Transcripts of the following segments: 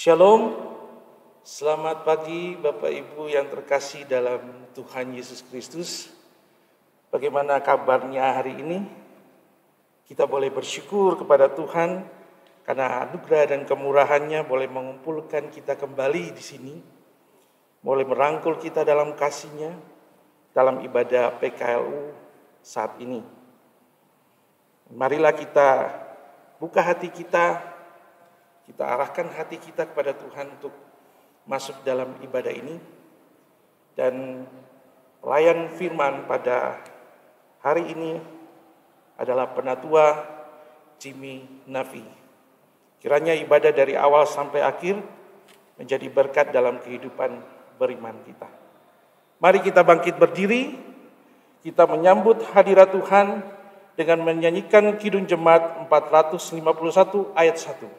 Shalom, selamat pagi Bapak Ibu yang terkasih dalam Tuhan Yesus Kristus. Bagaimana kabarnya hari ini? Kita boleh bersyukur kepada Tuhan karena anugerah dan kemurahan-Nya boleh mengumpulkan kita kembali di sini, boleh merangkul kita dalam kasih-Nya dalam ibadah PKLU saat ini. Marilah kita buka hati kita arahkan hati kita kepada Tuhan untuk masuk dalam ibadah ini. Dan pelayan firman pada hari ini adalah Penatua Jimmy Nafi. Kiranya ibadah dari awal sampai akhir menjadi berkat dalam kehidupan beriman kita. Mari kita bangkit berdiri, kita menyambut hadirat Tuhan dengan menyanyikan Kidung Jemaat 451 ayat 1.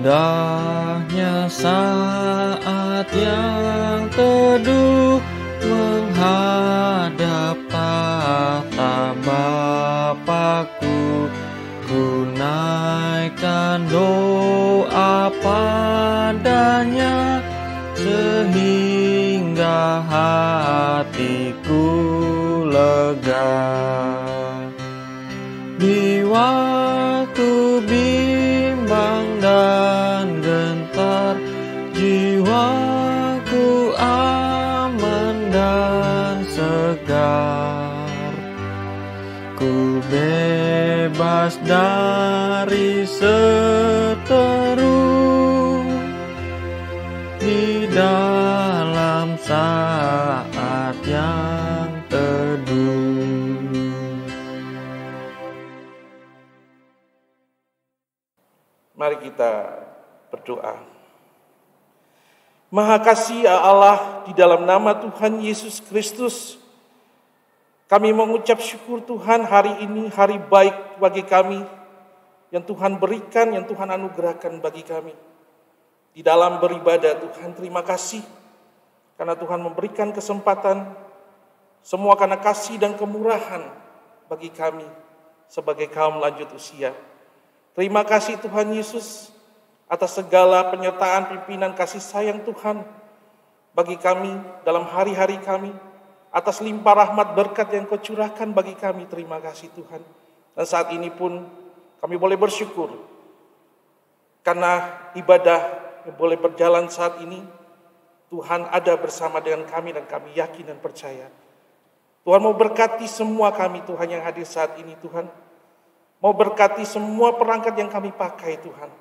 Indahnya saat yang teduh menghadap tahta Bapa-Ku, ku naikkan doa padanya sehingga hatiku lega. Di waktu bimbang dan gentar, jiwaku aman dan segar. Ku bebas dari seteru di dalam saat yang teduh. Mari kita berdoa. Maha kasih ya Allah, di dalam nama Tuhan Yesus Kristus, kami mengucap syukur Tuhan, hari ini hari baik bagi kami, yang Tuhan berikan, yang Tuhan anugerahkan bagi kami. Di dalam beribadah Tuhan, terima kasih, karena Tuhan memberikan kesempatan, semua karena kasih dan kemurahan bagi kami, sebagai kaum lanjut usia. Terima kasih Tuhan Yesus atas segala penyertaan pimpinan kasih sayang Tuhan bagi kami dalam hari-hari kami, atas limpah rahmat berkat yang Kau curahkan bagi kami. Terima kasih Tuhan. Dan saat ini pun kami boleh bersyukur karena ibadah yang boleh berjalan saat ini, Tuhan ada bersama dengan kami dan kami yakin dan percaya. Tuhan mau berkati semua kami Tuhan yang hadir saat ini Tuhan. Mau berkati semua perangkat yang kami pakai Tuhan,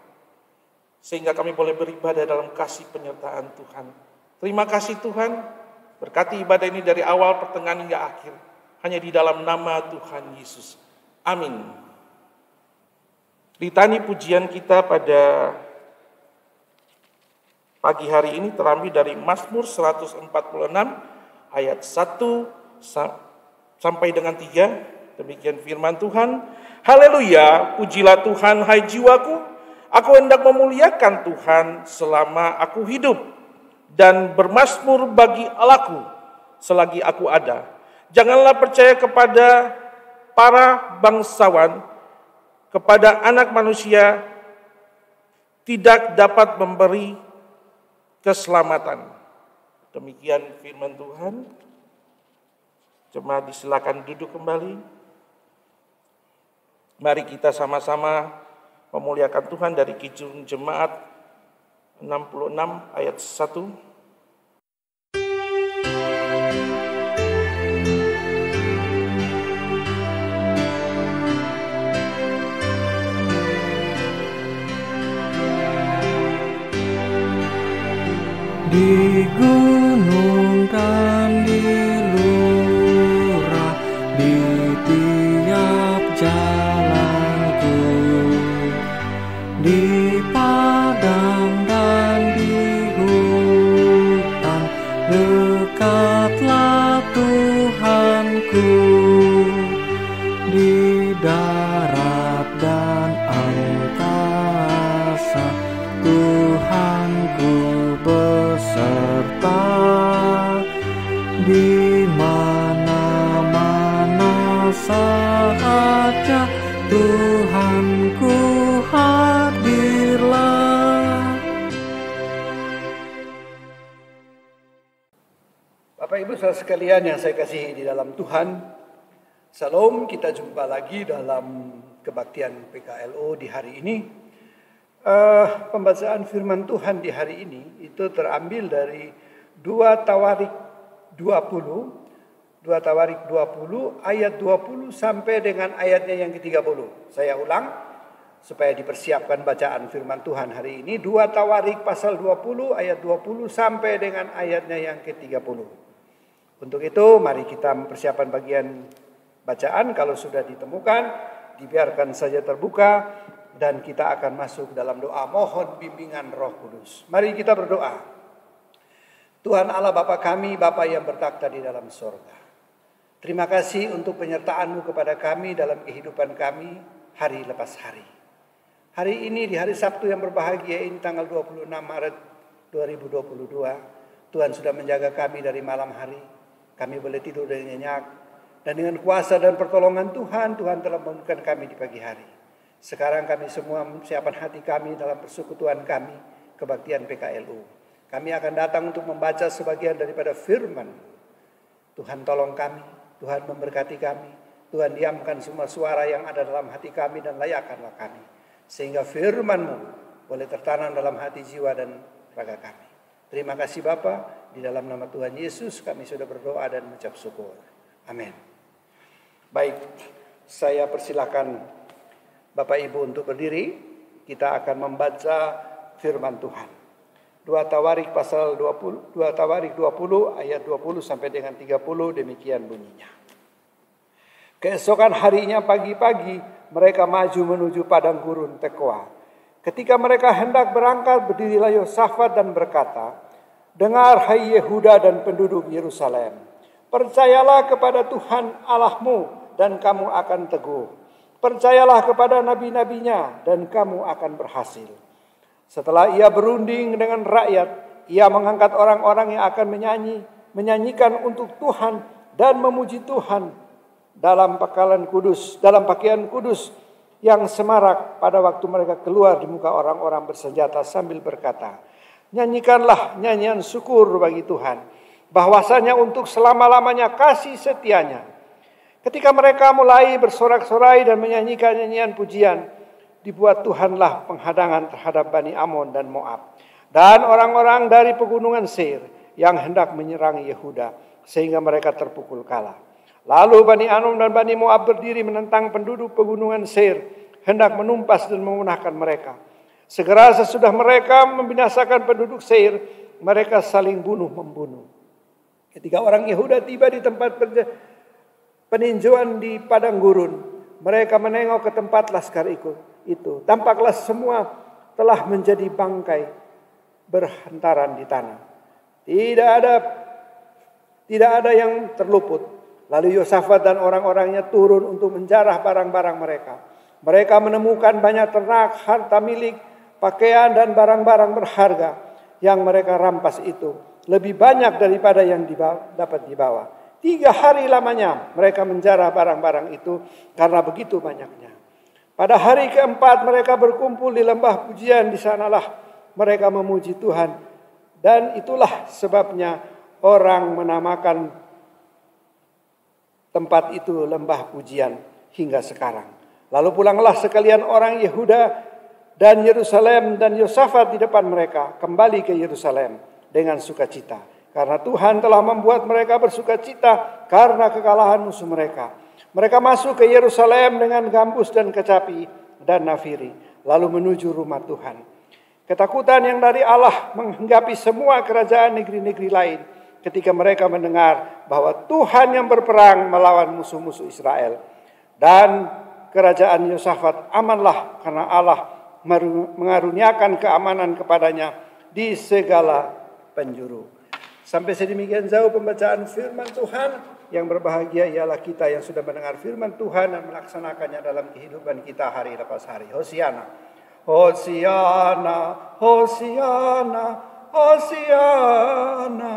sehingga kami boleh beribadah dalam kasih penyertaan Tuhan. Terima kasih Tuhan, berkati ibadah ini dari awal, pertengahan hingga akhir, hanya di dalam nama Tuhan Yesus. Amin. Litani pujian kita pada pagi hari ini terambil dari Mazmur 146 ayat 1 sampai dengan 3. Demikian firman Tuhan. Haleluya, pujilah Tuhan hai jiwaku, aku hendak memuliakan Tuhan selama aku hidup, dan bermazmur bagi Allahku selagi aku ada. Janganlah percaya kepada para bangsawan, kepada anak manusia tidak dapat memberi keselamatan. Demikian firman Tuhan. Jemaat disilakan duduk kembali. Mari kita sama-sama memuliakan Tuhan dari Kidung Jemaat 66 ayat 1. Di gunung dan di lurah, di tiap jalanku, di padang dan di hutan, dekatlah Tuhanku. Di darat dan angkasa, serta di mana-mana saja Tuhanku hadirlah. Bapak Ibu saudara sekalian yang saya kasihi di dalam Tuhan, Salam, kita jumpa lagi dalam kebaktian PKLO di hari ini. Pembacaan firman Tuhan di hari ini itu terambil dari 2 Tawarik 20 ayat 20 sampai dengan ayatnya yang ke-30. Saya ulang supaya dipersiapkan bacaan firman Tuhan hari ini. 2 Tawarik pasal 20 ayat 20 sampai dengan ayatnya yang ke-30. Untuk itu mari kita mempersiapkan bagian bacaan. Kalau sudah ditemukan, dibiarkan saja terbuka dan kita akan masuk dalam doa mohon bimbingan Roh Kudus. Mari kita berdoa. Tuhan Allah Bapa kami, Bapa yang bertakhta di dalam sorga. Terima kasih untuk penyertaan-Mu kepada kami dalam kehidupan kami hari lepas hari. Hari ini di hari Sabtu yang berbahagia ini tanggal 26 Maret 2022. Tuhan sudah menjaga kami dari malam hari. Kami boleh tidur dengan nyenyak. Dan dengan kuasa dan pertolongan Tuhan, Tuhan telah membangunkan kami di pagi hari. Sekarang kami semua mempersiapkan hati kami dalam persekutuan kami, kebaktian PKLU. Kami akan datang untuk membaca sebagian daripada firman. Tuhan tolong kami, Tuhan memberkati kami. Tuhan diamkan semua suara yang ada dalam hati kami dan layakkanlah kami. Sehingga firman-Mu boleh tertanam dalam hati, jiwa dan raga kami. Terima kasih Bapa, di dalam nama Tuhan Yesus kami sudah berdoa dan mengucap syukur. Amin. Baik, saya persilakan Bapak Ibu untuk berdiri. Kita akan membaca firman Tuhan. 2 Tawarik pasal 20, 2 Tawarik 20 ayat 20 sampai dengan 30 demikian bunyinya. Keesokan harinya pagi-pagi mereka maju menuju padang gurun Tekoa. Ketika mereka hendak berangkat, berdirilah Yosafat dan berkata, "Dengar hai Yehuda dan penduduk Yerusalem, percayalah kepada Tuhan Allahmu dan kamu akan teguh. Percayalah kepada nabi-nabinya dan kamu akan berhasil." Setelah ia berunding dengan rakyat, ia mengangkat orang-orang yang akan menyanyikan untuk Tuhan dan memuji Tuhan dalam pakaian kudus yang semarak pada waktu mereka keluar di muka orang-orang bersenjata sambil berkata, "Nyanyikanlah nyanyian syukur bagi Tuhan, bahwasanya untuk selama-lamanya kasih setianya." Ketika mereka mulai bersorak-sorai dan menyanyikan nyanyian pujian, dibuat Tuhanlah penghadangan terhadap Bani Amon dan Moab dan orang-orang dari pegunungan Seir yang hendak menyerang Yehuda, sehingga mereka terpukul kalah. Lalu Bani Amon dan Bani Moab berdiri menentang penduduk pegunungan Seir, hendak menumpas dan memunahkan mereka. Segera sesudah mereka membinasakan penduduk Seir, mereka saling bunuh-membunuh. Ketika orang Yehuda tiba di tempat peninjauan di padang gurun, mereka menengok ke tempat laskar itu. Tampaklah semua telah menjadi bangkai berhantaran di tanah. Tidak ada yang terluput. Lalu Yosafat dan orang-orangnya turun untuk menjarah barang-barang mereka. Mereka menemukan banyak ternak, harta milik, pakaian dan barang-barang berharga yang mereka rampas itu. Lebih banyak daripada yang dapat dibawa. 3 hari lamanya mereka menjarah barang-barang itu karena begitu banyaknya. Pada hari keempat mereka berkumpul di lembah pujian. Di sanalah mereka memuji Tuhan. Dan itulah sebabnya orang menamakan tempat itu lembah pujian hingga sekarang. Lalu pulanglah sekalian orang Yehuda dan Yerusalem dan Yosafat di depan mereka kembali ke Yerusalem dengan sukacita. Karena Tuhan telah membuat mereka bersukacita karena kekalahan musuh mereka. Mereka masuk ke Yerusalem dengan gambus dan kecapi dan nafiri, lalu menuju rumah Tuhan. Ketakutan yang dari Allah menghinggapi semua kerajaan negeri-negeri lain ketika mereka mendengar bahwa Tuhan yang berperang melawan musuh-musuh Israel. Dan kerajaan Yosafat amanlah karena Allah mengaruniakan keamanan kepadanya di segala penjuru. Sampai sedemikian jauh pembacaan firman Tuhan. Yang berbahagia ialah kita yang sudah mendengar firman Tuhan dan melaksanakannya dalam kehidupan kita hari lepas hari. Hosiana, Hosiana, Hosiana, Hosiana.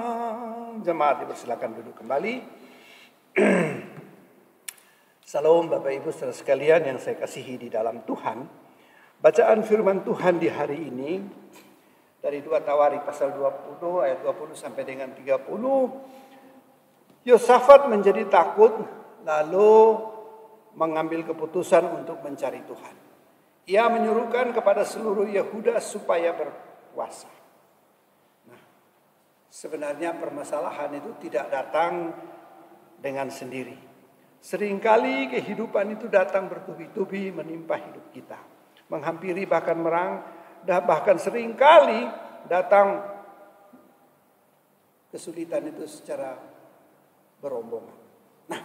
Jemaat dipersilakan duduk kembali. Salam Bapak Ibu saudara sekalian yang saya kasihi di dalam Tuhan. Bacaan firman Tuhan di hari ini dari 2 Tawarik pasal 20 ayat 20 sampai dengan 30. Yosafat menjadi takut lalu mengambil keputusan untuk mencari Tuhan. Ia menyuruhkan kepada seluruh Yehuda supaya berpuasa. Nah, sebenarnya permasalahan itu tidak datang dengan sendiri. Seringkali kehidupan itu datang bertubi-tubi menimpa hidup kita. Menghampiri bahkan bahkan seringkali datang kesulitan itu secara berombongan. Nah,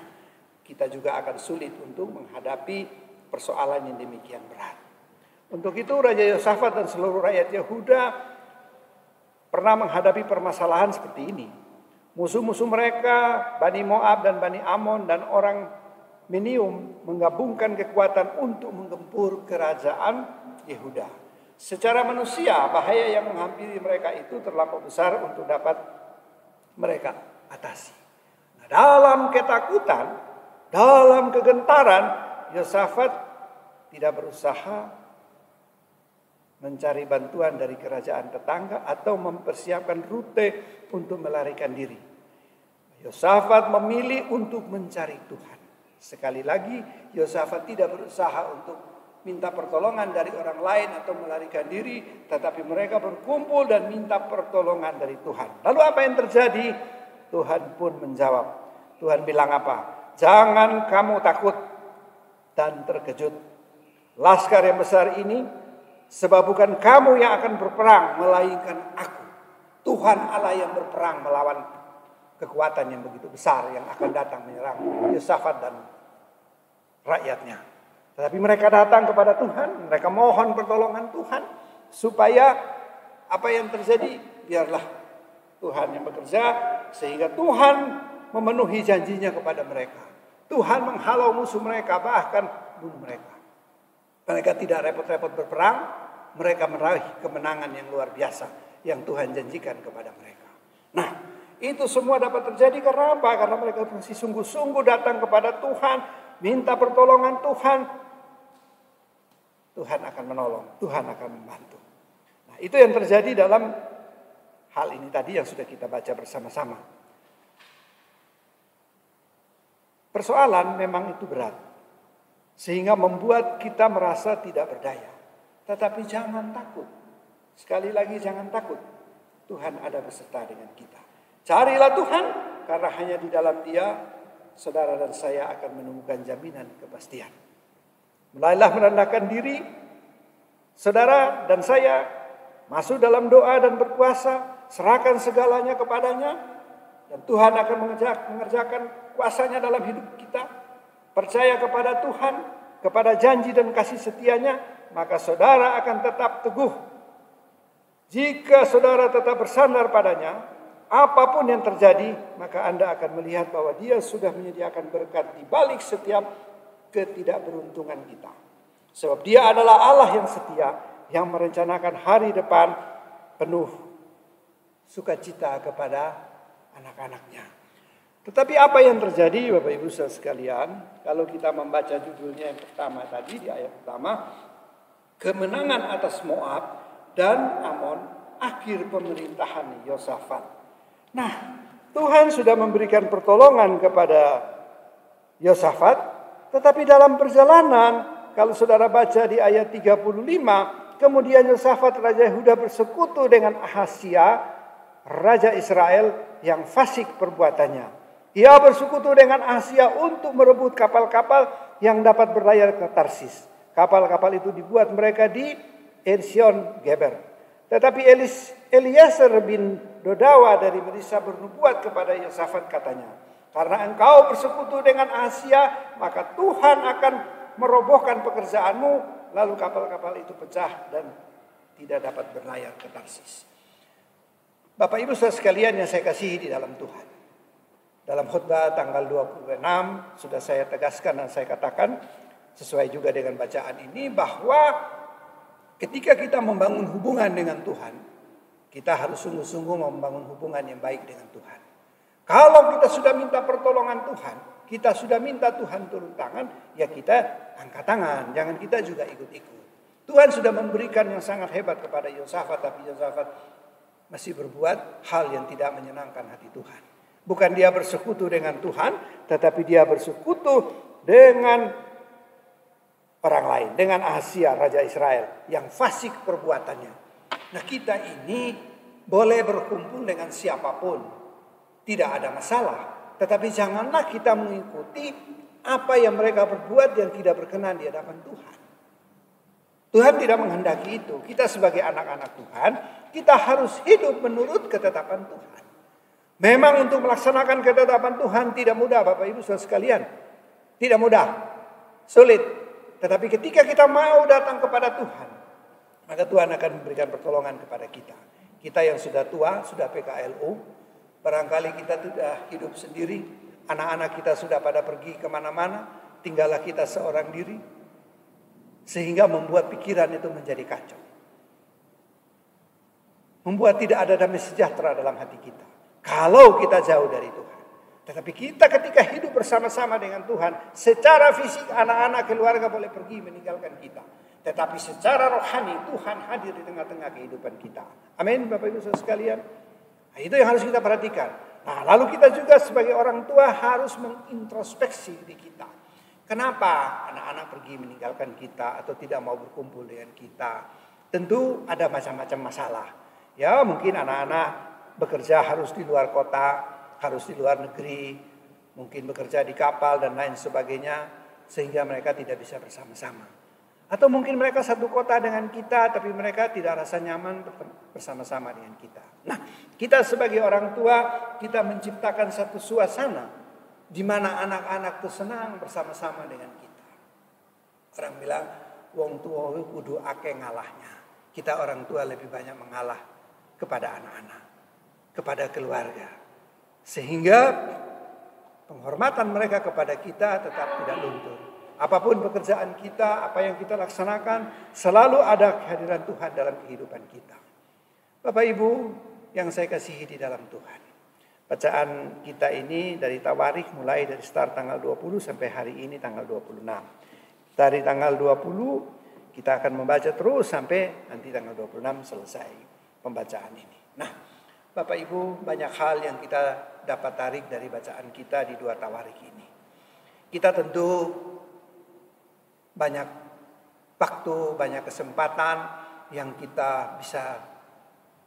kita juga akan sulit untuk menghadapi persoalan yang demikian berat. Untuk itu Raja Yosafat dan seluruh rakyat Yehuda pernah menghadapi permasalahan seperti ini. Musuh-musuh mereka, Bani Moab dan Bani Amon dan orang Minium menggabungkan kekuatan untuk menggempur kerajaan Yehuda. Secara manusia, bahaya yang menghampiri mereka itu terlampau besar untuk dapat mereka atasi. Nah, dalam ketakutan, dalam kegentaran, Yosafat tidak berusaha mencari bantuan dari kerajaan tetangga atau mempersiapkan rute untuk melarikan diri. Yosafat memilih untuk mencari Tuhan. Sekali lagi, Yosafat tidak berusaha untuk minta pertolongan dari orang lain atau melarikan diri, tetapi mereka berkumpul dan minta pertolongan dari Tuhan. Lalu apa yang terjadi? Tuhan pun menjawab. Tuhan bilang apa? Jangan kamu takut dan terkejut. Laskar yang besar ini, sebab bukan kamu yang akan berperang, melainkan aku. Tuhan Allah yang berperang melawan kekuatan yang begitu besar yang akan datang menyerang Yosafat dan rakyatnya. Tetapi mereka datang kepada Tuhan, mereka mohon pertolongan Tuhan supaya apa yang terjadi biarlah Tuhan yang bekerja sehingga Tuhan memenuhi janjinya kepada mereka. Tuhan menghalau musuh mereka, bahkan bunuh mereka. Mereka tidak repot-repot berperang, mereka meraih kemenangan yang luar biasa yang Tuhan janjikan kepada mereka. Nah, itu semua dapat terjadi karena apa? Karena mereka masih sungguh-sungguh datang kepada Tuhan, minta pertolongan Tuhan. Tuhan akan menolong, Tuhan akan membantu. Nah, itu yang terjadi dalam hal ini tadi yang sudah kita baca bersama-sama. Persoalan memang itu berat, sehingga membuat kita merasa tidak berdaya. Tetapi jangan takut. Sekali lagi jangan takut. Tuhan ada beserta dengan kita. Carilah Tuhan, karena hanya di dalam Dia, saudara dan saya akan menemukan jaminan kepastian. Mulailah merendahkan diri, saudara dan saya, masuk dalam doa dan berpuasa, serahkan segalanya kepadanya, dan Tuhan akan mengerjakan kuasanya dalam hidup kita. Percaya kepada Tuhan, kepada janji dan kasih setianya, maka saudara akan tetap teguh. Jika saudara tetap bersandar padanya, apapun yang terjadi, maka Anda akan melihat bahwa Dia sudah menyediakan berkat di balik setiap ketidakberuntungan kita. Sebab Dia adalah Allah yang setia, yang merencanakan hari depan penuh sukacita kepada anak-anaknya. Tetapi apa yang terjadi Bapak Ibu saudara sekalian, kalau kita membaca judulnya yang pertama tadi di ayat pertama, kemenangan atas Moab dan Amon, akhir pemerintahan Yosafat. Nah, Tuhan sudah memberikan pertolongan kepada Yosafat, tetapi dalam perjalanan, kalau saudara baca di ayat 35, kemudian Yosafat Raja Yehuda bersekutu dengan Ahazia, Raja Israel yang fasik perbuatannya. Ia bersekutu dengan Ahazia untuk merebut kapal-kapal yang dapat berlayar ke Tarsis. Kapal-kapal itu dibuat mereka di Esion Geber. Tetapi Eliezer bin Dodawa dari Melisa bernubuat kepada Yosafat, katanya, karena engkau bersekutu dengan Ahazia, maka Tuhan akan merobohkan pekerjaanmu. Lalu kapal-kapal itu pecah dan tidak dapat berlayar ke Tarsis. Bapak Ibu saudara sekalian yang saya kasihi di dalam Tuhan, dalam khutbah tanggal 26 sudah saya tegaskan dan saya katakan sesuai juga dengan bacaan ini bahwa ketika kita membangun hubungan dengan Tuhan, Kita harus sungguh-sungguh membangun hubungan yang baik dengan Tuhan. Kalau kita sudah minta pertolongan Tuhan, kita sudah minta Tuhan turun tangan, ya kita angkat tangan. Jangan kita juga ikut-ikut. Tuhan sudah memberikan yang sangat hebat kepada Yosafat, tapi Yosafat masih berbuat hal yang tidak menyenangkan hati Tuhan. Bukan dia bersekutu dengan Tuhan, tetapi dia bersekutu dengan orang lain. Dengan Ahazia, Raja Israel, yang fasik perbuatannya. Nah, kita ini boleh berkumpul dengan siapapun. Tidak ada masalah. Tetapi janganlah kita mengikuti apa yang mereka berbuat yang tidak berkenan di hadapan Tuhan. Tuhan tidak menghendaki itu. Kita sebagai anak-anak Tuhan, kita harus hidup menurut ketetapan Tuhan. Memang untuk melaksanakan ketetapan Tuhan tidak mudah, Bapak Ibu Saudara sekalian. Tidak mudah. Sulit. Tetapi ketika kita mau datang kepada Tuhan, maka Tuhan akan memberikan pertolongan kepada kita. Kita yang sudah tua, sudah PKLU, barangkali kita sudah hidup sendiri, anak-anak kita sudah pada pergi kemana-mana, tinggallah kita seorang diri, sehingga membuat pikiran itu menjadi kacau. Membuat tidak ada damai sejahtera dalam hati kita. Kalau kita jauh dari Tuhan. Tetapi kita ketika hidup bersama-sama dengan Tuhan, secara fisik anak-anak keluarga boleh pergi meninggalkan kita. Tetapi secara rohani Tuhan hadir di tengah-tengah kehidupan kita. Amin, Bapak Ibu Saudara sekalian. Nah, itu yang harus kita perhatikan. Nah, lalu kita juga sebagai orang tua harus mengintrospeksi diri kita. Kenapa anak-anak pergi meninggalkan kita atau tidak mau berkumpul dengan kita? Tentu ada macam-macam masalah. Ya, mungkin anak-anak bekerja harus di luar kota, harus di luar negeri, mungkin bekerja di kapal dan lain sebagainya, sehingga mereka tidak bisa bersama-sama. Atau mungkin mereka satu kota dengan kita, tapi mereka tidak rasa nyaman bersama-sama dengan kita. Nah, kita sebagai orang tua, kita menciptakan satu suasana di mana anak-anak itu senang bersama-sama dengan kita. Orang bilang, wong tua kudu ake ngalahnya. Kita orang tua lebih banyak mengalah kepada anak-anak, kepada keluarga. Sehingga penghormatan mereka kepada kita tetap tidak luntur. Apapun pekerjaan kita, apa yang kita laksanakan, selalu ada kehadiran Tuhan dalam kehidupan kita. Bapak Ibu yang saya kasihi di dalam Tuhan. Bacaan kita ini dari Tawarikh mulai dari start tanggal 20 sampai hari ini tanggal 26. Dari tanggal 20 kita akan membaca terus sampai nanti tanggal 26 selesai pembacaan ini. Nah, Bapak Ibu, banyak hal yang kita dapat tarik dari bacaan kita di 2 Tawarikh ini. Kita tentu banyak waktu, banyak kesempatan yang kita bisa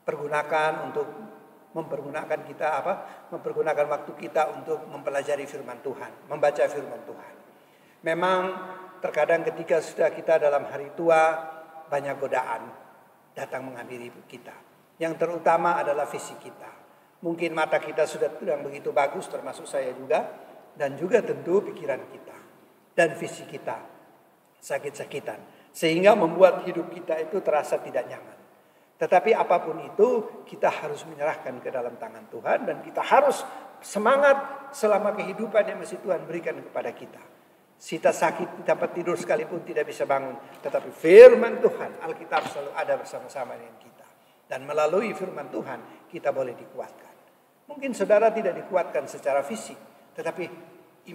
pergunakan untuk mempergunakan waktu kita untuk mempelajari firman Tuhan, membaca firman Tuhan. Memang terkadang ketika sudah kita dalam hari tua, banyak godaan datang menghampiri kita. Yang terutama adalah fisik kita. Mungkin mata kita sudah tidak begitu bagus, termasuk saya juga, dan juga tentu pikiran kita dan fisik kita sakit-sakitan, sehingga membuat hidup kita itu terasa tidak nyaman. Tetapi apapun itu, kita harus menyerahkan ke dalam tangan Tuhan, dan kita harus semangat selama kehidupan yang masih Tuhan berikan kepada kita. Kita sakit di tempat tidur sekalipun tidak bisa bangun, tetapi firman Tuhan, Alkitab selalu ada bersama-sama dengan kita. Dan melalui firman Tuhan, kita boleh dikuatkan. Mungkin saudara tidak dikuatkan secara fisik, tetapi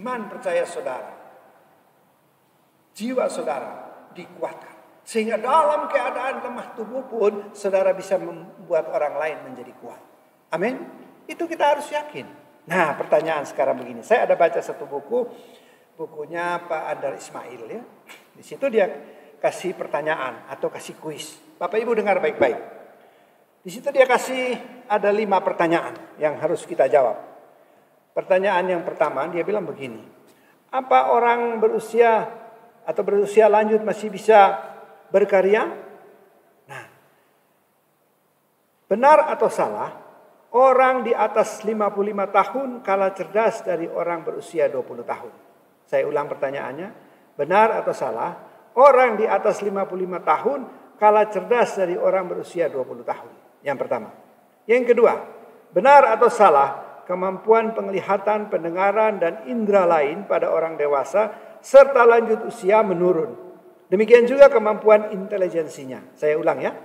iman percaya saudara, jiwa saudara dikuatkan. Sehingga dalam keadaan lemah tubuh pun saudara bisa membuat orang lain menjadi kuat. Amin. Itu kita harus yakin. Nah, pertanyaan sekarang begini. Saya ada baca satu bukunya Pak Andar Ismail ya. Di situ dia kasih pertanyaan atau kasih kuis. Bapak Ibu dengar baik-baik. Di situ dia kasih ada 5 pertanyaan yang harus kita jawab. Pertanyaan yang pertama dia bilang begini. Apa orang berusia lanjut masih bisa berkarya? Nah, benar atau salah, orang di atas 55 tahun kalah cerdas dari orang berusia 20 tahun. Saya ulang pertanyaannya, benar atau salah, orang di atas 55 tahun kalah cerdas dari orang berusia 20 tahun. Yang pertama. Yang kedua, benar atau salah, kemampuan penglihatan, pendengaran, dan indera lain pada orang dewasa serta lanjut usia menurun. Demikian juga kemampuan intelijensinya. Saya ulang ya.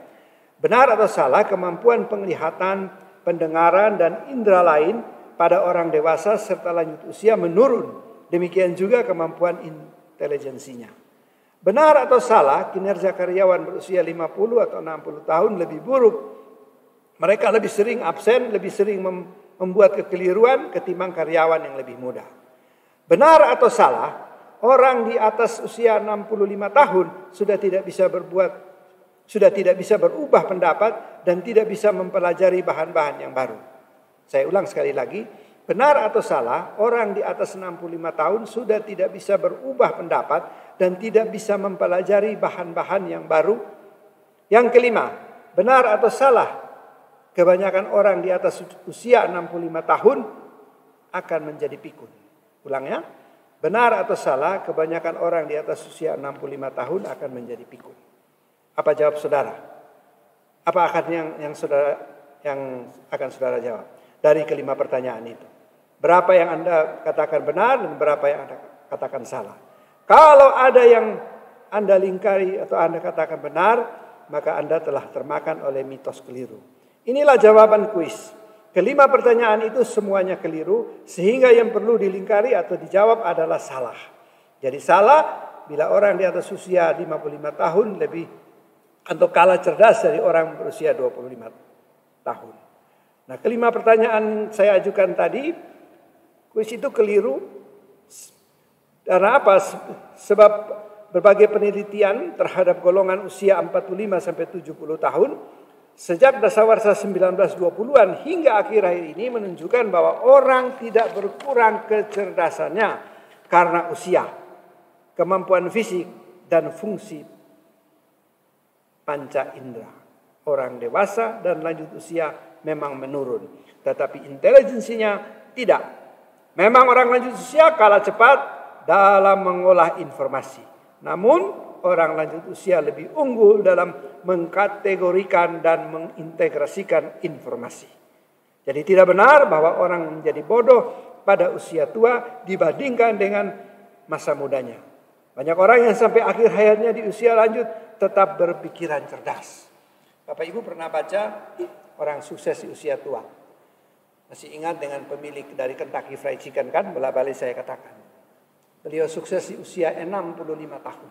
Benar atau salah, kemampuan penglihatan, pendengaran, dan indera lain pada orang dewasa serta lanjut usia menurun. Demikian juga kemampuan intelijensinya. Benar atau salah, kinerja karyawan berusia 50 atau 60 tahun lebih buruk. Mereka lebih sering absen, lebih sering membuat kekeliruan ketimbang karyawan yang lebih muda. Benar atau salah, orang di atas usia 65 tahun sudah tidak bisa berubah pendapat dan tidak bisa mempelajari bahan-bahan yang baru. Saya ulang sekali lagi, benar atau salah, orang di atas 65 tahun sudah tidak bisa berubah pendapat dan tidak bisa mempelajari bahan-bahan yang baru. Yang kelima, benar atau salah, kebanyakan orang di atas usia 65 tahun akan menjadi pikun. Ulang ya, benar atau salah, kebanyakan orang di atas usia 65 tahun akan menjadi pikun. Apa jawab saudara? Apa akan yang akan saudara jawab dari kelima pertanyaan itu? Berapa yang Anda katakan benar dan berapa yang Anda katakan salah? Kalau ada yang Anda lingkari atau Anda katakan benar, maka Anda telah termakan oleh mitos keliru. Inilah jawaban kuis. Kelima pertanyaan itu semuanya keliru, sehingga yang perlu dilingkari atau dijawab adalah salah. Jadi salah bila orang di atas usia 55 tahun lebih atau kalah cerdas dari orang berusia 25 tahun. Nah, kelima pertanyaan saya ajukan tadi, kuis itu keliru. Karena apa? Sebab berbagai penelitian terhadap golongan usia 45 sampai 70 tahun sejak dasawarsa 1920-an hingga akhir-akhir ini menunjukkan bahwa orang tidak berkurang kecerdasannya karena usia, kemampuan fisik, dan fungsi panca indera. Orang dewasa dan lanjut usia memang menurun, tetapi intelijensinya tidak. Memang orang lanjut usia kalah cepat dalam mengolah informasi. Namun orang lanjut usia lebih unggul dalam mengkategorikan dan mengintegrasikan informasi. Jadi tidak benar bahwa orang menjadi bodoh pada usia tua dibandingkan dengan masa mudanya. Banyak orang yang sampai akhir hayatnya di usia lanjut tetap berpikiran cerdas. Bapak Ibu pernah baca orang sukses di usia tua? Masih ingat dengan pemilik dari Kentucky Fried Chicken kan? Bola-balik saya katakan. Beliau sukses di usia 65 tahun.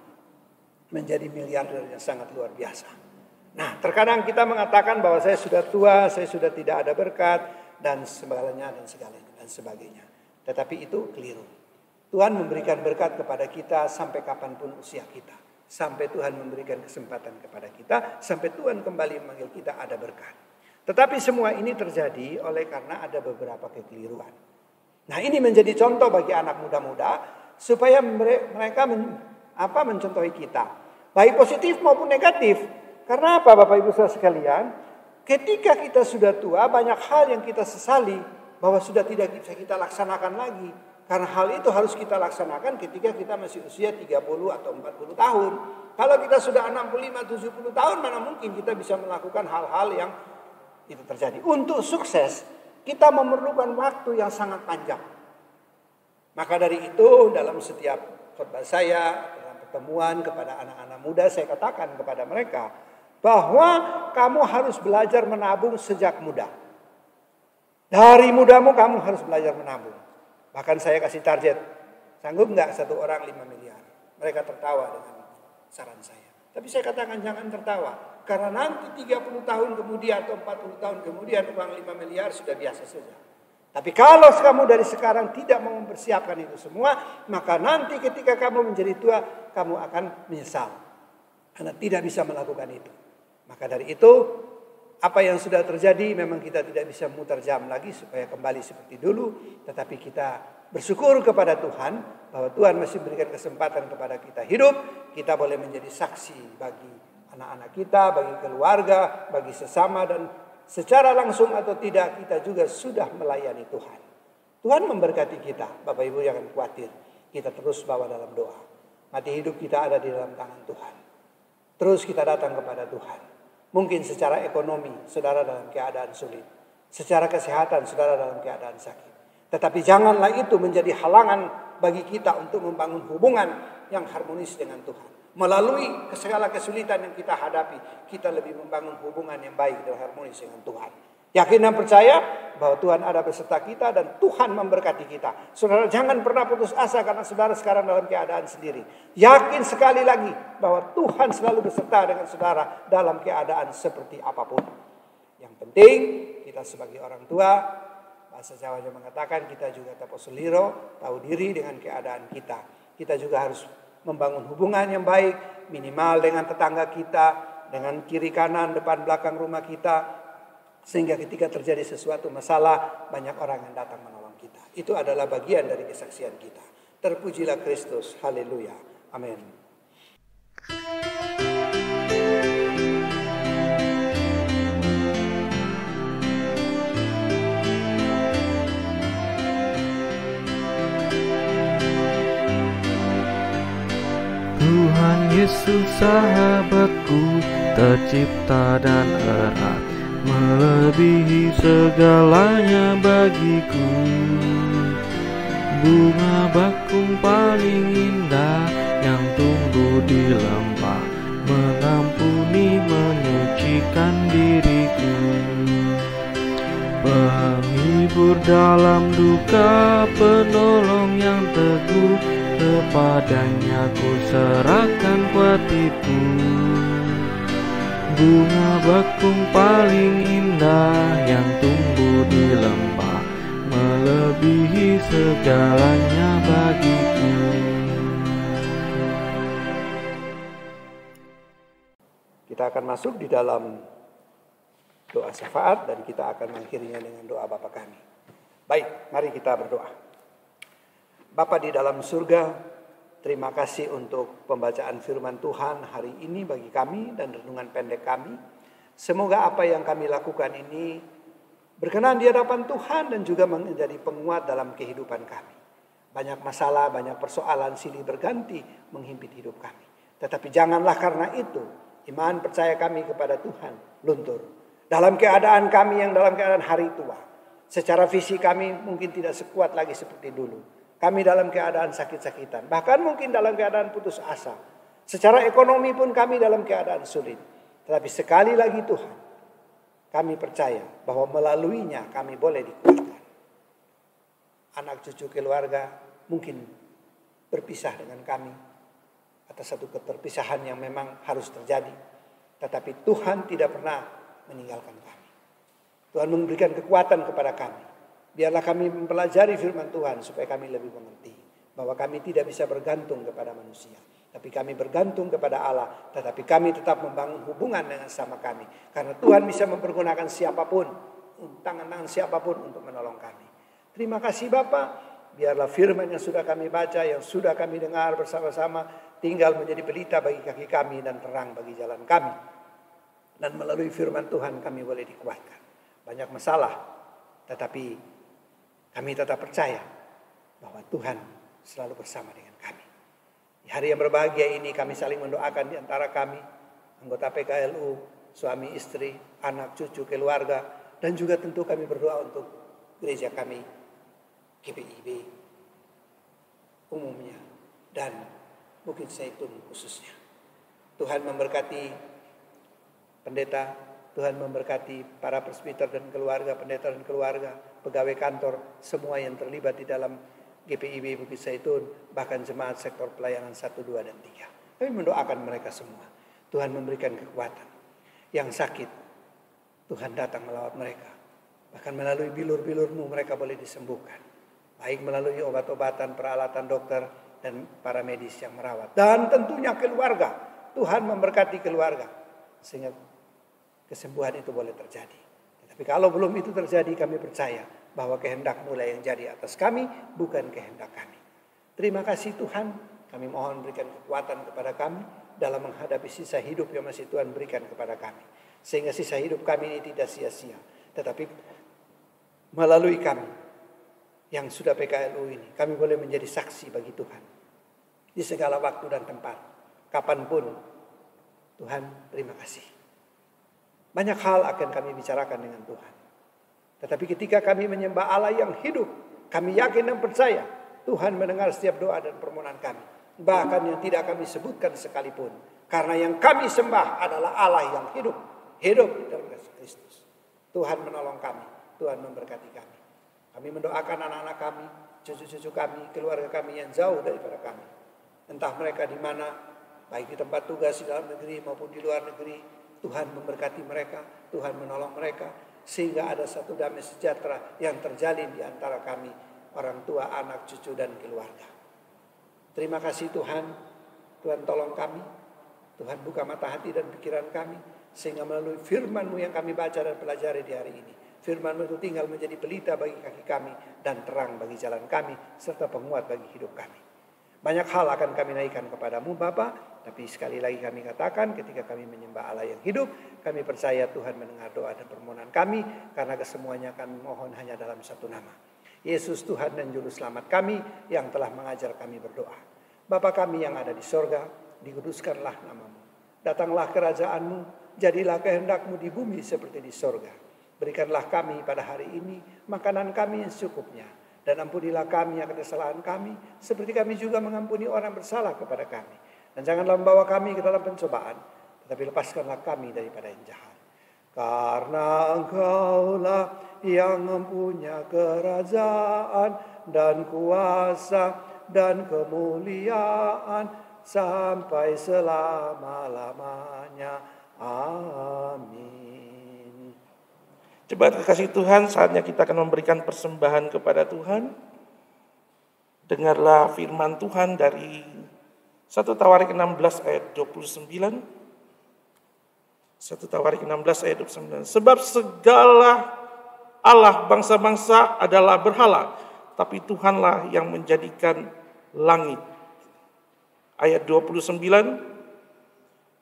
Menjadi miliarder yang sangat luar biasa. Nah, terkadang kita mengatakan bahwa saya sudah tua, saya sudah tidak ada berkat, dan sebagainya. Tetapi itu keliru. Tuhan memberikan berkat kepada kita sampai kapanpun usia kita. Sampai Tuhan memberikan kesempatan kepada kita, sampai Tuhan kembali memanggil kita ada berkat. Tetapi semua ini terjadi oleh karena ada beberapa kekeliruan. Nah, ini menjadi contoh bagi anak muda-muda supaya mereka mencontohi kita, baik positif maupun negatif. Karena apa, Bapak Ibu saudara sekalian? Ketika kita sudah tua, banyak hal yang kita sesali bahwa sudah tidak bisa kita laksanakan lagi. Karena hal itu harus kita laksanakan ketika kita masih usia 30 atau 40 tahun. Kalau kita sudah 65, 70 tahun, mana mungkin kita bisa melakukan hal-hal yang itu terjadi. Untuk sukses, kita memerlukan waktu yang sangat panjang. Maka dari itu, dalam setiap khotbah saya, dalam pertemuan kepada anak-anak muda, saya katakan kepada mereka bahwa kamu harus belajar menabung sejak muda. Dari mudamu kamu harus belajar menabung. Bahkan saya kasih target, sanggup nggak satu orang 5 miliar? Mereka tertawa dengan saran saya. Tapi saya katakan jangan tertawa. Karena nanti 30 tahun kemudian atau 40 tahun kemudian uang 5 miliar sudah biasa saja. Tapi kalau kamu dari sekarang tidak mau mempersiapkan itu semua, maka nanti ketika kamu menjadi tua, kamu akan menyesal. Karena tidak bisa melakukan itu. Maka dari itu, apa yang sudah terjadi memang kita tidak bisa memutar jam lagi supaya kembali seperti dulu. Tetapi kita bersyukur kepada Tuhan bahwa Tuhan masih memberikan kesempatan kepada kita hidup. Kita boleh menjadi saksi bagi anak-anak kita, bagi keluarga, bagi sesama. Dan secara langsung atau tidak kita juga sudah melayani Tuhan. Tuhan memberkati kita. Bapak Ibu jangan khawatir. Kita terus bawa dalam doa. Mati hidup kita ada di dalam tangan Tuhan. Terus kita datang kepada Tuhan. Mungkin secara ekonomi, saudara dalam keadaan sulit. Secara kesehatan, saudara dalam keadaan sakit. Tetapi janganlah itu menjadi halangan bagi kita untuk membangun hubungan yang harmonis dengan Tuhan. Melalui segala kesulitan yang kita hadapi, kita lebih membangun hubungan yang baik dan harmonis dengan Tuhan. Yakin dan percaya bahwa Tuhan ada beserta kita dan Tuhan memberkati kita. Saudara, jangan pernah putus asa karena saudara sekarang dalam keadaan sendiri. Yakin sekali lagi bahwa Tuhan selalu beserta dengan saudara dalam keadaan seperti apapun. Yang penting kita sebagai orang tua, bahasa Jawanya mengatakan kita juga taposeliro, tahu diri dengan keadaan kita. Kita juga harus membangun hubungan yang baik, minimal dengan tetangga kita, dengan kiri kanan, depan belakang rumah kita. Sehingga ketika terjadi sesuatu masalah, banyak orang yang datang menolong kita. Itu adalah bagian dari kesaksian kita. Terpujilah Kristus. Haleluya. Amin. Tuhan Yesus sahabatku, tercipta dan erat, melebihi segalanya bagiku. Bunga bakung paling indah yang tumbuh di lembah, mengampuni menyucikan diriku. Penghibur dalam duka, penolong yang teguh, kepadanya ku serahkan kuatiku. Bunga bakung paling indah yang tumbuh di lembah, melebihi segalanya bagiku. Kita akan masuk di dalam doa syafaat dan kita akan mengakhirinya dengan doa Bapa kami. Baik, mari kita berdoa. Bapa di dalam surga, terima kasih untuk pembacaan firman Tuhan hari ini bagi kami dan renungan pendek kami. Semoga apa yang kami lakukan ini berkenan di hadapan Tuhan dan juga menjadi penguat dalam kehidupan kami. Banyak masalah, banyak persoalan silih berganti menghimpit hidup kami. Tetapi janganlah karena itu iman percaya kami kepada Tuhan luntur. Dalam keadaan kami yang dalam keadaan hari tua, secara fisik kami mungkin tidak sekuat lagi seperti dulu. Kami dalam keadaan sakit-sakitan, bahkan mungkin dalam keadaan putus asa. Secara ekonomi pun kami dalam keadaan sulit. Tetapi sekali lagi Tuhan, kami percaya bahwa melaluinya kami boleh dikuatkan. Anak cucu keluarga mungkin berpisah dengan kami atas satu keterpisahan yang memang harus terjadi. Tetapi Tuhan tidak pernah meninggalkan kami. Tuhan memberikan kekuatan kepada kami. Biarlah kami mempelajari firman Tuhan supaya kami lebih mengerti bahwa kami tidak bisa bergantung kepada manusia, tapi kami bergantung kepada Allah. Tetapi kami tetap membangun hubungan dengan sama kami, karena Tuhan bisa mempergunakan siapapun, tangan-tangan siapapun untuk menolong kami. Terima kasih Bapa. Biarlah firman yang sudah kami baca, yang sudah kami dengar bersama-sama, tinggal menjadi pelita bagi kaki kami dan terang bagi jalan kami. Dan melalui firman Tuhan kami boleh dikuatkan. Banyak masalah, tetapi kami tetap percaya bahwa Tuhan selalu bersama dengan kami. Di hari yang berbahagia ini kami saling mendoakan di antara kami, anggota PKLU, suami istri, anak cucu keluarga, dan juga tentu kami berdoa untuk gereja kami, GPIB umumnya, dan Bukit Zaitun khususnya. Tuhan memberkati pendeta, Tuhan memberkati para presbiter dan keluarga, pendeta dan keluarga, pegawai kantor, semua yang terlibat di dalam GPIB Bukit Zaitun, bahkan jemaat sektor pelayanan 1, 2, dan 3. Kami mendoakan mereka semua. Tuhan memberikan kekuatan. Yang sakit, Tuhan datang melawat mereka. Bahkan melalui bilur-bilur-Mu mereka boleh disembuhkan. Baik melalui obat-obatan, peralatan dokter, dan para medis yang merawat. Dan tentunya keluarga. Tuhan memberkati keluarga. Sehingga kesembuhan itu boleh terjadi. Tapi kalau belum itu terjadi, kami percaya bahwa kehendak-Mu lah yang jadi atas kami, bukan kehendak kami. Terima kasih Tuhan. Kami mohon berikan kekuatan kepada kami dalam menghadapi sisa hidup yang masih Tuhan berikan kepada kami. Sehingga sisa hidup kami ini tidak sia-sia. Tetapi melalui kami yang sudah PKLU ini, kami boleh menjadi saksi bagi Tuhan. Di segala waktu dan tempat. Kapanpun. Tuhan, terima kasih. Banyak hal akan kami bicarakan dengan Tuhan. Tetapi ketika kami menyembah Allah yang hidup, kami yakin dan percaya Tuhan mendengar setiap doa dan permohonan kami. bahkan yang tidak kami sebutkan sekalipun. Karena yang kami sembah adalah Allah yang hidup di dalam Yesus Kristus. Tuhan menolong kami, Tuhan memberkati kami. Kami mendoakan anak-anak kami, cucu-cucu kami, keluarga kami yang jauh daripada kami. Entah mereka di mana, baik di tempat tugas di dalam negeri maupun di luar negeri, Tuhan memberkati mereka, Tuhan menolong mereka, sehingga ada satu damai sejahtera yang terjalin di antara kami, orang tua, anak, cucu, dan keluarga. Terima kasih Tuhan, Tuhan tolong kami, Tuhan buka mata hati dan pikiran kami, sehingga melalui firman-Mu yang kami baca dan pelajari di hari ini, firman-Mu itu tinggal menjadi pelita bagi kaki kami dan terang bagi jalan kami, serta penguat bagi hidup kami. Banyak hal akan kami naikkan kepadamu Bapa, tapi sekali lagi kami katakan ketika kami menyembah Allah yang hidup, kami percaya Tuhan mendengar doa dan permohonan kami, karena kesemuanya kami mohon hanya dalam satu nama, Yesus Tuhan dan Juru Selamat kami yang telah mengajar kami berdoa. Bapa kami yang ada di sorga, dikuduskanlah nama-Mu. Datanglah kerajaan-Mu, jadilah kehendak-Mu di bumi seperti di sorga. Berikanlah kami pada hari ini makanan kami yang secukupnya. Dan ampunilah kami akan kesalahan kami, seperti kami juga mengampuni orang bersalah kepada kami. Dan janganlah membawa kami ke dalam pencobaan, tetapi lepaskanlah kami daripada yang jahat. Karena Engkau-lah yang mempunyai kerajaan dan kuasa dan kemuliaan sampai selama-lamanya. Amin. Jemaat kekasih Tuhan, saatnya kita akan memberikan persembahan kepada Tuhan. Dengarlah firman Tuhan dari 1 Tawarik 16 ayat 29. 1 Tawarik 16 ayat 29. Sebab segala Allah bangsa-bangsa adalah berhala, tapi Tuhanlah yang menjadikan langit. Ayat 29,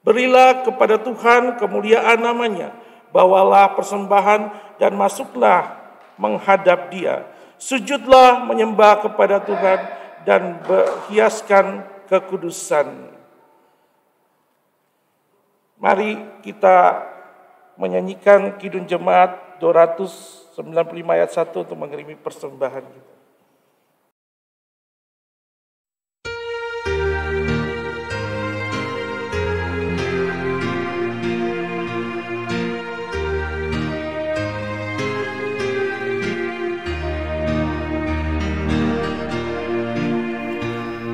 berilah kepada Tuhan kemuliaan namanya, bawalah persembahan dan masuklah menghadap Dia. Sujudlah menyembah kepada Tuhan dan berhiaskan kekudusan. Mari kita menyanyikan Kidung Jemaat 295 ayat 1 untuk mengirimi persembahan kita.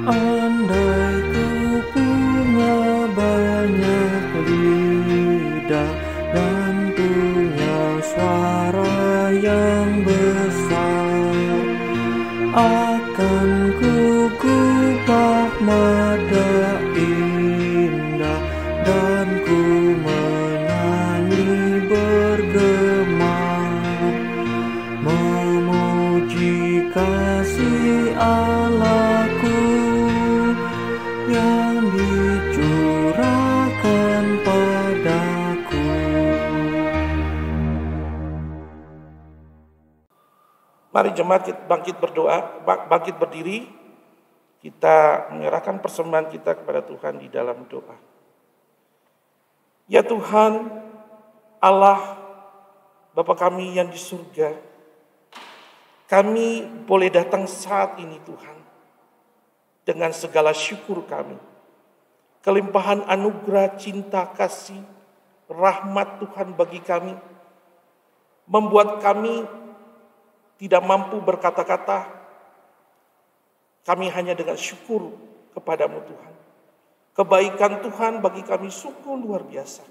Andai ku punya banyak lidah dan punya suara yang besar, akan ku gubah nada indah dan ku menyanyi bergema, memuji kasih Allahku yang dicurahkan padaku. Mari jemaat kita bangkit berdoa, bangkit berdiri. Kita menyerahkan persembahan kita kepada Tuhan di dalam doa. Ya Tuhan, Allah, Bapa kami yang di surga, kami boleh datang saat ini Tuhan, dengan segala syukur kami. Kelimpahan anugerah, cinta, kasih, rahmat Tuhan bagi kami, membuat kami tidak mampu berkata-kata. Kami hanya dengan syukur kepadamu Tuhan. Kebaikan Tuhan bagi kami sungguh luar biasa.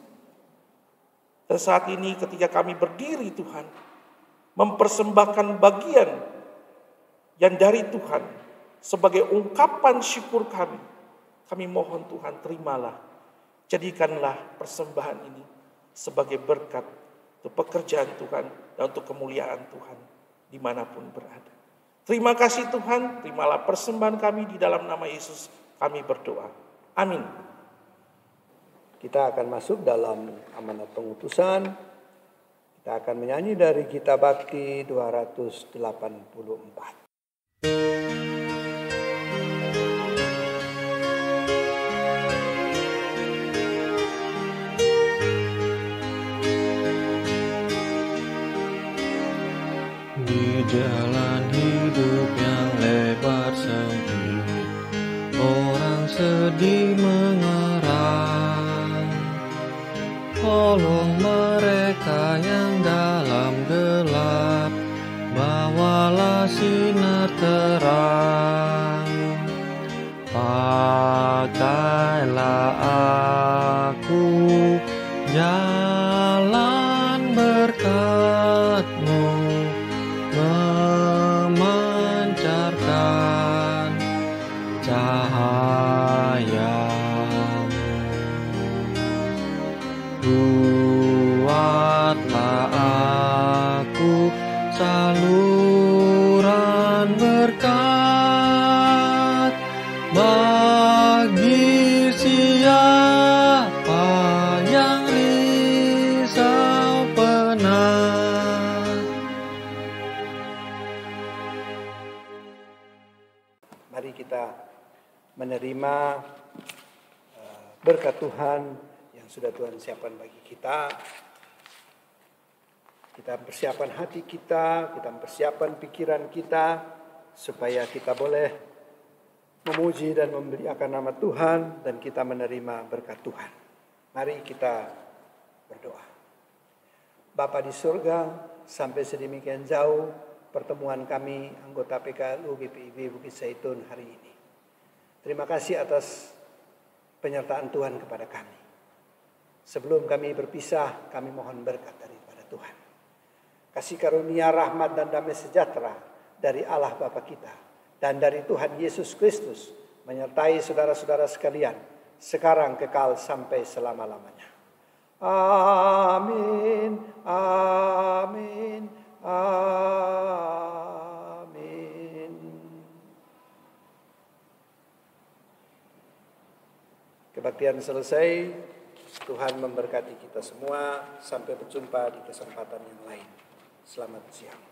Dan saat ini ketika kami berdiri Tuhan, mempersembahkan bagian yang dari Tuhan, sebagai ungkapan syukur kami mohon Tuhan terimalah. Jadikanlah persembahan ini sebagai berkat untuk pekerjaan Tuhan dan untuk kemuliaan Tuhan dimanapun berada. Terima kasih Tuhan, terimalah persembahan kami di dalam nama Yesus kami berdoa. Amin. Kita akan masuk dalam amanat pengutusan. Kita akan menyanyi dari Gita Bakti 284. Di jalan hidup yang lebar sempit, orang sedih mengerang. Tolong mereka yang dalam gelap, bawalah sinar terang. Pakailah aku jalan berkat-Mu, memancarkan cahaya-Mu. Buatlah aku saluran berkat bagi siapa yang risau penat. Mari kita menerima berkat Tuhan yang sudah Tuhan siapkan bagi kita. Kita persiapkan hati kita mempersiapkan pikiran kita, supaya kita boleh memuji dan memuliakan nama Tuhan, dan kita menerima berkat Tuhan. Mari kita berdoa. Bapa di surga, sampai sedemikian jauh pertemuan kami anggota PKLU GPIB Bukit Zaitun hari ini. Terima kasih atas penyertaan Tuhan kepada kami. Sebelum kami berpisah, kami mohon berkat daripada Tuhan. Kasih karunia, rahmat dan damai sejahtera dari Allah Bapa kita dan dari Tuhan Yesus Kristus menyertai saudara-saudara sekalian sekarang kekal sampai selama-lamanya. Amin, amin, amin. Kebaktian selesai. Tuhan memberkati kita semua. Sampai berjumpa di kesempatan yang lain. Selamat siang.